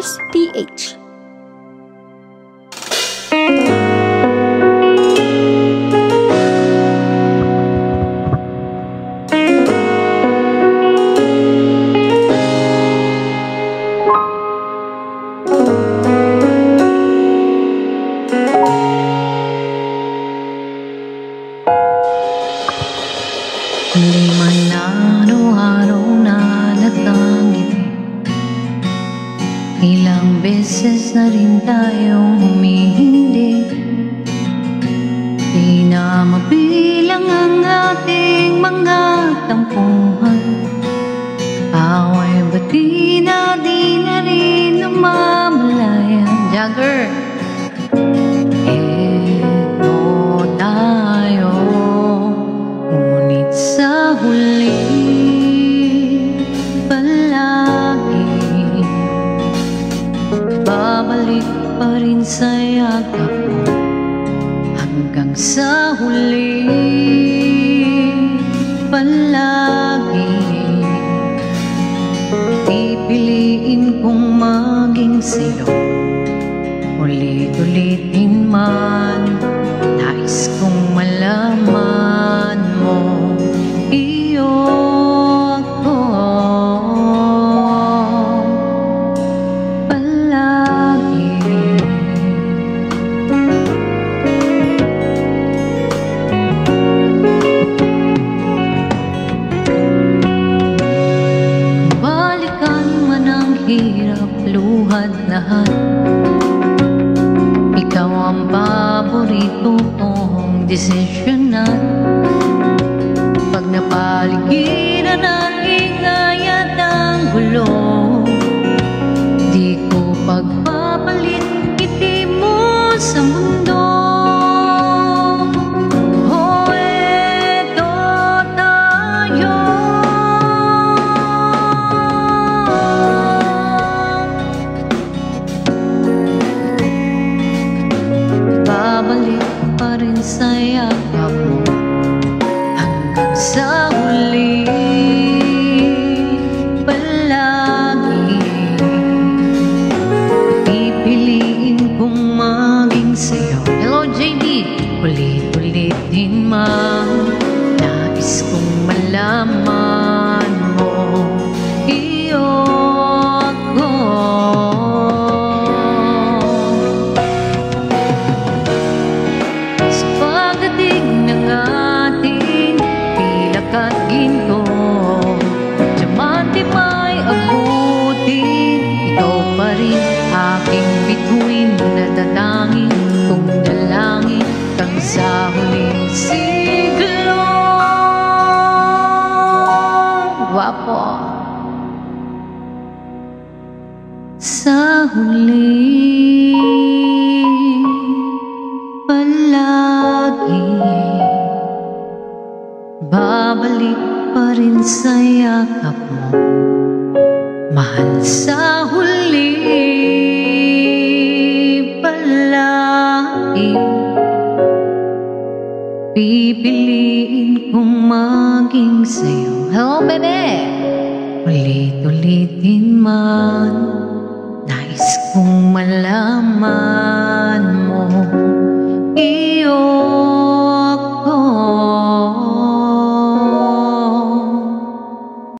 Records PH. Hindi man araw-araw na natangiti, ilang beses na rin tayong humihindi. Di na mabilang ang ating mga tampuhan, away ba't di na rin namamalayan. Jagger! Sa huli, palagi babalik pa rin sa yakap mo. Hanggang sa huli, palagi pipiliin kong maging sa'yo. Ulit-ulitin man, nais kong malaman mo, iyo ako palagi. Balikan man ang hirap, luhad lahat, ikaw ang paborito kong desisyonan. Pag napaligiran ang ingay at ang gulo, di ko pagpapalit ngiti mo sa mundo. Oh, eto tayo, babalik pa rin sa yakap mo. Sa huli, palagi pipiliin kong maging sa'yo. Hello, JB! Ulit-ulitin man, nais kong malaman mo, iyo ako. Sa pagdating ng ating at ginto, diamante may abutin, ikaw pa rin aking bituin, natatangin kong dalangin kang sa huling siglo. Guwapo! Sa huli, palagi babalik pa rin sa yakap mo, mahal. Sa huli, palagi pipiliin kong maging sa'yo. Hello, bebe! Ulit-ulitin man, nais kong malaman